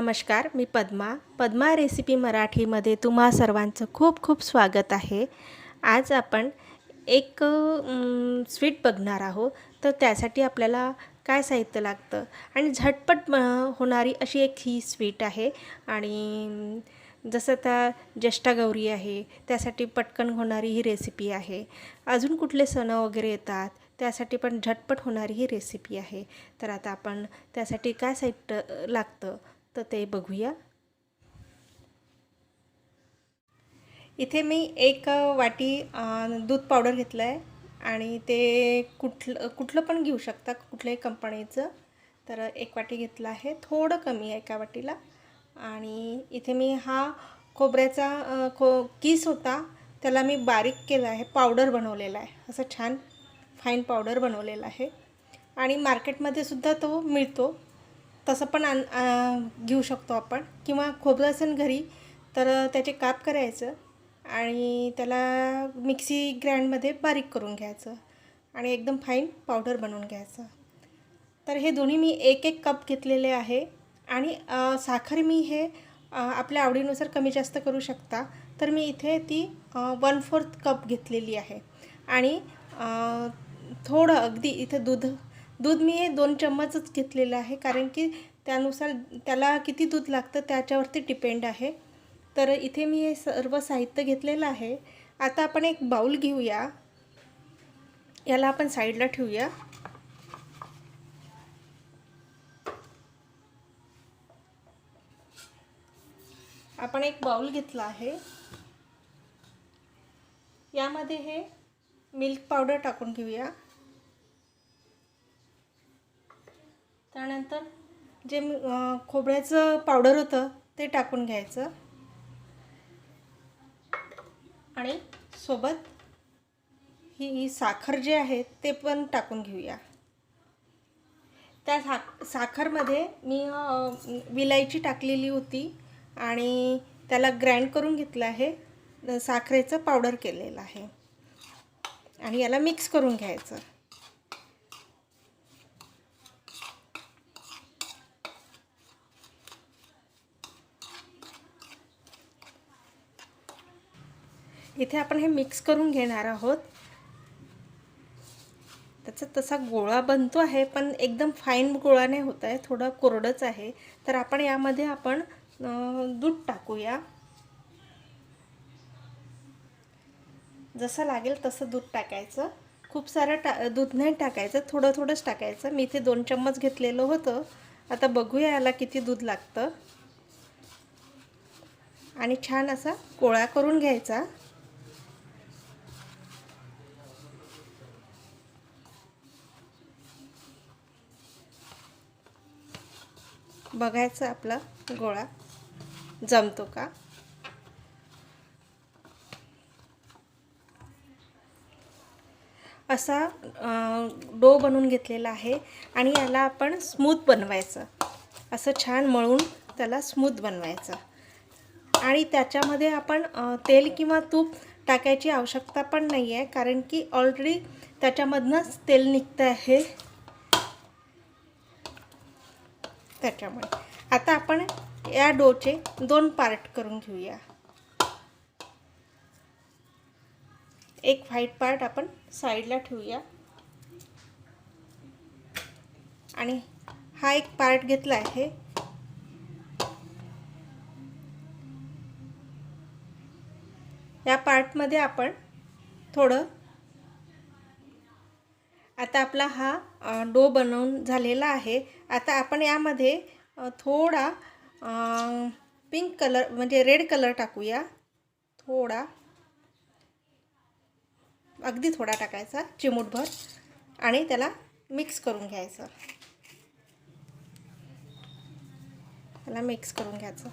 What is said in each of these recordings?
नमस्कार, मी पद्मा रेसिपी मराठीमध्ये तुम्हा सर्वांचं खूप खूप स्वागत आहे। आज आपण एक स्वीट बघणार आहोत। तर त्यासाठी आपल्याला काय साहित्य लागतं आणि झटपट होणारी अशी एक ही स्वीट आहे। आणि जसं आता ज्येष्ठागौरी आहे, त्यासाठी पटकन होणारी ही रेसिपी आहे। अजून कुठले सण वगैरे येतात, त्यासाठी पण झटपट होणारी ही रेसिपी आहे। तर आता आपण त्यासाठी काय साहित्य लागतं तर ते बघूया। इथे मी एक वाटी दूध पावडर घेतलं आहे आणि ते कुठलं पण घेऊ शकता, कुठल्याही कंपनीचं। तर एक वाटी घेतला आहे, थोडं कमी आहे एका वाटीला। आणि इथे मी हा खोबऱ्याचा किस होता, त्याला मी बारीक केला आहे, पावडर बनवलेला आहे, असं छान फाईन पावडर बनवलेला आहे। आणि मार्केटमध्ये सुद्धा तो मिळतो, तसं पण घेऊ शकतो आपण। किंवा खोबरं असेल घरी तर त्याचे काप करायचं आणि त्याला मिक्सी ग्राइंडमध्ये बारीक करून घ्यायचं आणि एकदम फाईन पावडर बनवून घ्यायचं। तर हे दोन्ही मी एक एक कप घेतलेले आहे। आणि साखर मी हे आपल्या आवडीनुसार कमी जास्त करू शकता। तर मी इथे ती 1/4 कप घेतलेली आहे। आणि थोडं अगदी इथे दूध मी हे 2 चम्मचच घेतलेलं आहे, कारण की त्यानुसार त्याला किती दूध लागतं त्याच्यावरती डिपेंड आहे। तर इथे मी हे सर्व साहित्य घेतलेलं आहे। आता आपण एक बाउल घेऊया, याला आपण साईडला ठेवूया। आपण एक बाउल घेतला आहे, यामध्ये हे मिल्क पावडर टाकून घेऊया। त्यानंतर जे खोबऱ्याचं पावडर होतं ते टाकून घ्यायचं आणि सोबत ही साखर जे आहे ते पण टाकून घेऊया। त्या साखरमध्ये मी विलायची टाकलेली होती आणि त्याला ग्राइंड करून घेतलं आहे, साखरेचं पावडर केलेलं आहे। आणि याला मिक्स करून घ्यायचं। इथे आपण हे मिक्स करून घेणार आहोत। त्याचा तसा गोळा बनतो आहे, पण एकदम फाईन गोळा नाही होत आहे, थोडा कोरडच आहे। तर आपण यामध्ये आपण दूध टाकूया, जसं लागेल तसं दूध टाकायचं। खूप सारं दूध नाही टाकायचं, थोडं थोडंच टाकायचं। मी इथे 2 चम्मच घेतलेलं होतं। आता बघूया याला किती दूध लागतं। आणि छान असा गोळा करून घ्यायचा। बघायचं आपला गोळा जमतो का। असा डो बनवून घेतलेला आहे आणि याला आपण स्मूथ बनवायचं, असं छान मळून त्याला स्मूथ बनवायचं। आणि त्याच्यामध्ये आपण तेल किंवा तूप टाकायची आवश्यकता पण नाही आहे, कारण की ऑलरेडी त्याच्यामधनंच तेल निघतं आहे त्याच्यामुळे। आता आपण या डोचे 2 पार्ट करून घेऊया। एक व्हाईट पार्ट आपण साईडला ठेवूया आणि हा एक पार्ट घेतला आहे, या पार्टमध्ये आपण थोडं, आता आपला हा डो बनवून झालेला आहे। आता आपण यामध्ये थोडा पिंक कलर म्हणजे रेड कलर टाकूया, थोडा, अगदी थोडा टाकायचा, चिमूटभर। आणि त्याला मिक्स करून घ्यायचं, त्याला मिक्स करून घ्यायचं।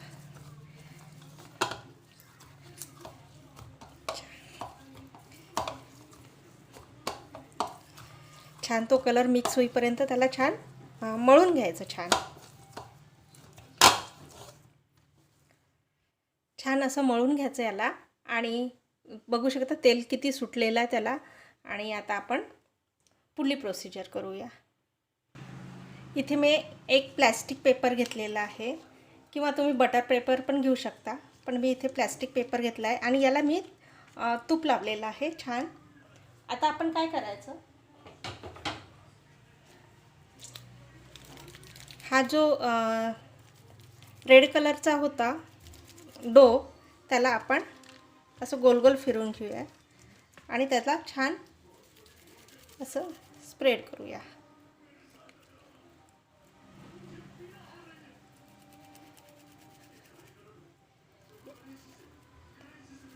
छान तो कलर मिक्स होईपर्यंत त्याला छान मळून घ्यायचं। छान असं मळून घ्यायचं याला। आणि बघू शकता तेल किती सुटलेलं आहे त्याला। आणि आता आपण पुढली प्रोसिजर करूया। इथे मी एक प्लास्टिक पेपर घेतलेला आहे, किंवा तुम्ही बटर पेपर पण घेऊ शकता, पण मी इथे प्लॅस्टिक पेपर घेतला आहे आणि याला मी तूप लावलेलं आहे छान. आता आपण काय करायचं, हा जो रेड कलरचा होता डो, त्याला आपण असं गोल गोल फिरवून घेऊया आणि त्याला छान असं स्प्रेड करूया.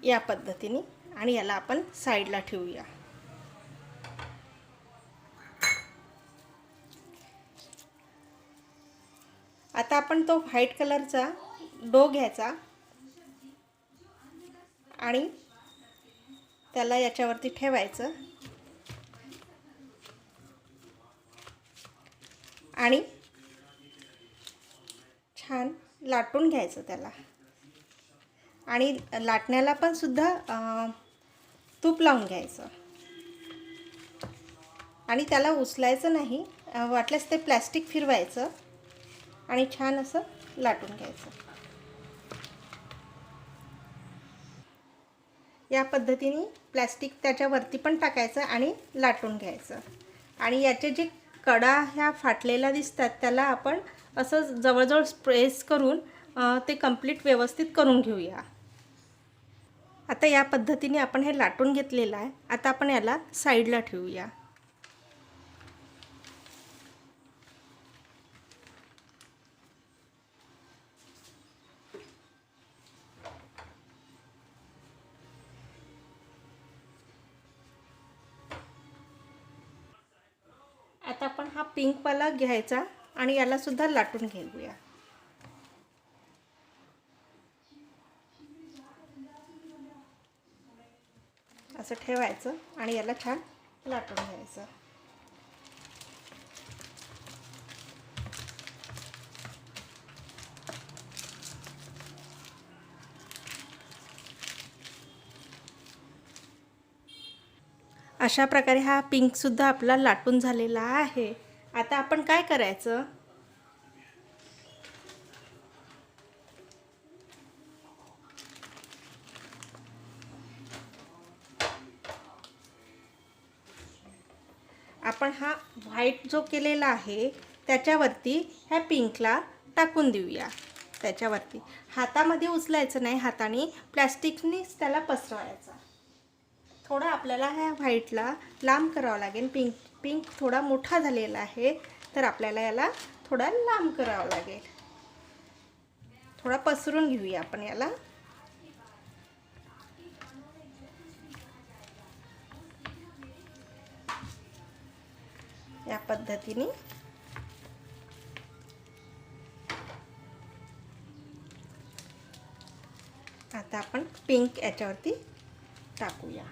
या पद्धतीने, आणि याला आपण साईडला ठेवूया. आता आपण तो व्हाईट कलरचा डो घ्यायचा आणि त्याला याच्यावरती ठेवायचं आणि छान लाटून घ्यायचं त्याला. आणि लाटण्याला पण सुद्धा तूप लावून घ्यायचं आणि त्याला उचलायचं नाही, वाटल्यास ते प्लॅस्टिक फिरवायचं आणि छान असं लाटून घ्यायचं. या पद्धतीने प्लॅस्टिक त्याच्यावरती पण टाकायचं आणि लाटून घ्यायचं. आणि याचे जे कडा ह्या फाटलेल्या दिसतात त्याला आपण असं जवळजवळ प्रेस करून ते कंप्लीट व्यवस्थित करून घेऊया. आता या पद्धतीने आपण हे लाटून घेतलेलं आहे. आता आपण याला साईडला ठेवूया. आता आपण हा पिंकवाला घ्यायचा आणि याला सुद्धा लाटून घेऊया. असं ठेवायचं आणि याला छान लाटून घ्यायचं. अशा प्रकारे हा पिंकसुद्धा आपला लाटून झालेला आहे. आता आपण काय करायचं, आपण हा व्हाईट जो केलेला आहे त्याच्यावरती ह्या पिंकला टाकून देऊया. त्याच्यावरती हातामध्ये उचलायचं नाही, हाताने प्लॅस्टिकनीच त्याला पसरवायचा. थोडा आपल्याला ह्या व्हाईटला लांब करावं लागेल. पिंक थोडा मोठा झालेला आहे, तर आपल्याला याला थोडा लांब करावं लागेल. थोडा पसरून घेऊया आपण याला. या पद्धतीने आता आपण पिंक याच्यावरती टाकूया.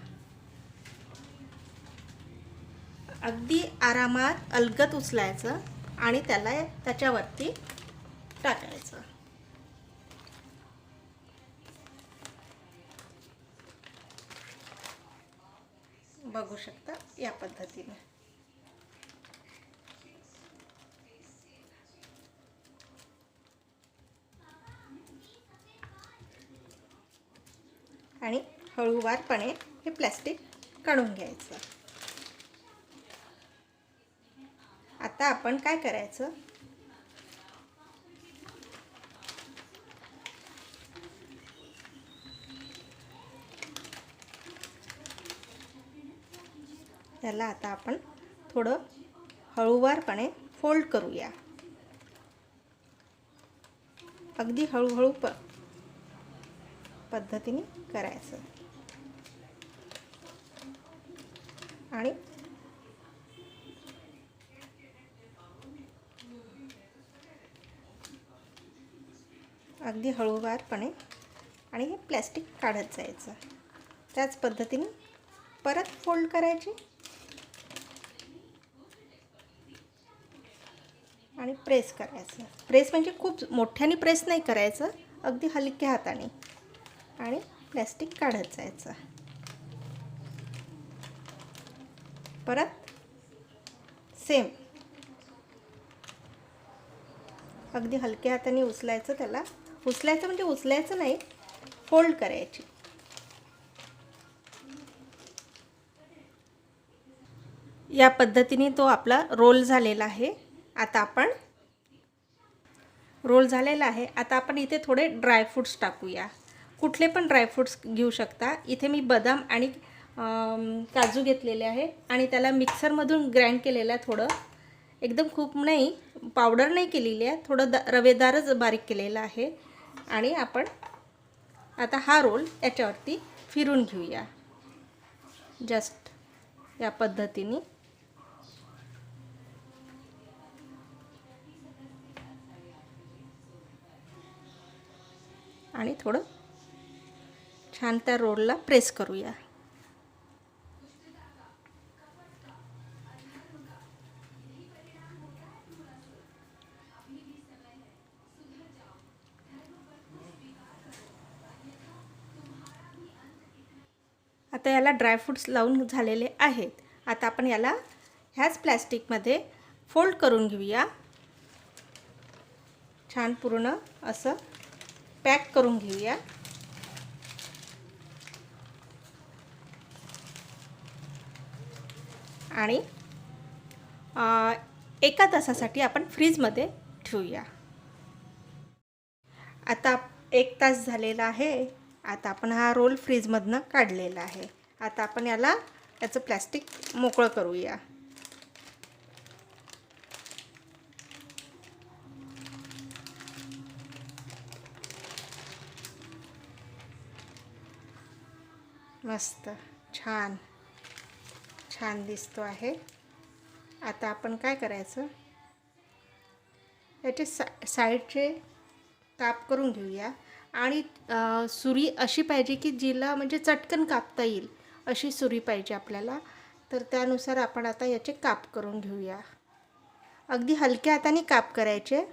अगदी आरामात अलगद उचलायचं आणि त्याला त्याच्यावरती टाकायचं. बघू शकता या पद्धतीने. आणि हळूवारपणे हे प्लॅस्टिक काढून घ्यायचं. आता आपण काय करायचं, त्याला आता आपण थोडं हळूवारपणे फोल्ड करूया. अगदी हळूहळू पद्धतीने करायचं आणि अगदी हळूवारपणे आणि हे प्लॅस्टिक काढत जायचं. त्याच पद्धतीने परत फोल्ड करायची आणि प्रेस करायचं. प्रेस म्हणजे खूप मोठ्याने प्रेस नाही करायचं, अगदी हलक्या हाताने, आणि प्लॅस्टिक काढत जायचं. परत सेम अगदी हलक्या हाताने उचलायचं त्याला. उचलायचं म्हणजे उचलायचं नाही, फोल्ड करायची. या पद्धतीने तो आपला रोल झालेला आहे. आता आपण रोल झालेला आहे. आता आपण इथे थोडे ड्रायफ्रूट्स टाकूया. कुठले पण ड्रायफ्रूट्स घेऊ शकता. इथे मी बदाम आणि काजू घेतलेले आहे आणि त्याला मिक्सरमधून ग्राइंड केलेलं आहे. थोडं एकदम खूप नाही, पावडर नाही केलेली आहे, थोडं रवेदारच बारीक केलेलं आहे. आणि आपण आता हा रोल याच्यावरती फिरून घेऊया. जस्ट या पद्धतीने. आणि थोडं छान त्या रोलला प्रेस करूया. आता याला ड्रायफ्रूट्स लावून झालेले आहेत. आता आपण याला ह्याच प्लॅस्टिकमध्ये फोल्ड करून घेऊया. छान पूर्ण असं पॅक करून घेऊया. आणि 1 तासासाठी आपण फ्रीजमध्ये ठेवूया. आता 1 तास झालेला आहे. आता आपण हा रोल फ्रीजमधनं काढलेला आहे. आता आपण याचं प्लॅस्टिक मोकळं करूया. मस्त छान छान दिसतो आहे. आता आपण काय करायचं, याचे साईडचे काप करून घेऊया. आणि सुरी अशी पाहिजे की जिला म्हणजे चटकन कापता येईल अशी सुरी पाहिजे आपल्याला. तर त्यानुसार आपण आता याचे काप करून घेऊया. अगदी हलक्या हाताने काप करायचे.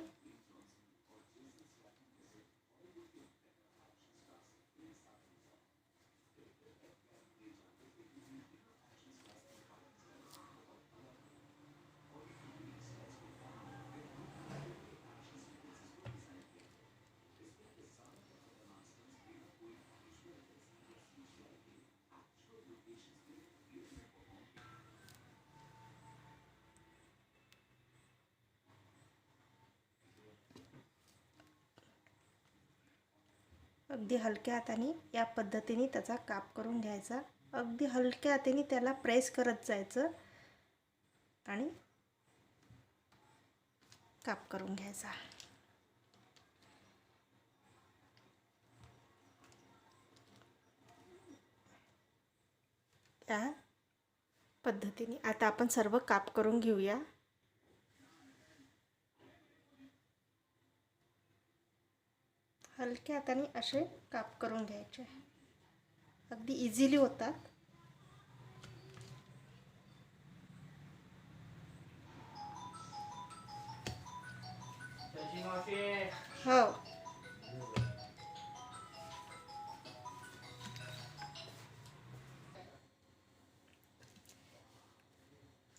अगदी हलक्या हाताने या पद्धतीने त्याचा काप करून घ्यायचा. अगदी हलक्या हाताने त्याला प्रेस करत जायचं आणि काप करून घ्यायचा. या पद्धतीने आता आपण सर्व काप करून घेऊया. हलक्या हाताने असे काप करून घ्यायचे. अगदी इझिली होतात. हो.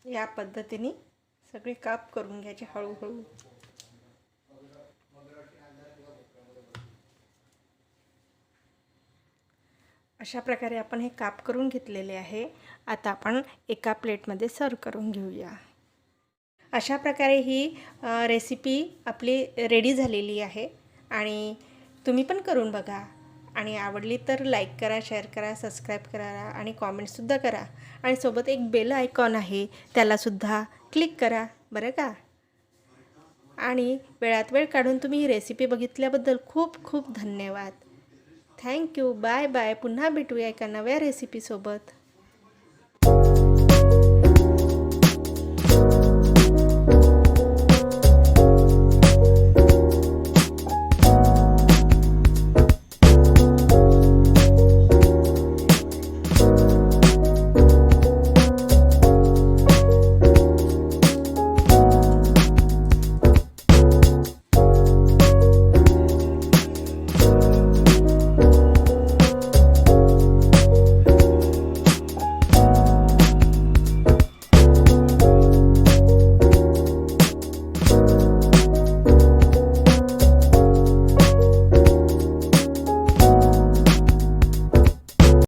या पद्धतीने सगळे काप करून घ्यायचे हळूहळू. अशा प्रकारे आपण हे काप करून घेतलेले आहे. आता आपण एका प्लेटमध्ये सर्व करून घेऊया. अशा प्रकारे ही रेसिपी आपली रेडी झालेली आहे. आणि तुम्ही पण करून बघा. आणि आवडली तर लाईक करा, शेअर करा, सबस्क्राईब करा आणि कॉमेंटसुद्धा करा. आणि सोबत एक बेल आयकॉन आहे, त्यालासुद्धा क्लिक करा बरं का. आणि वेळात वेळ काढून तुम्ही ही रेसिपी बघितल्याबद्दल खूप खूप धन्यवाद. थँक्यू. Bye bye. पुन्हा भेटूया एका नव्या रेसिपीसोबत.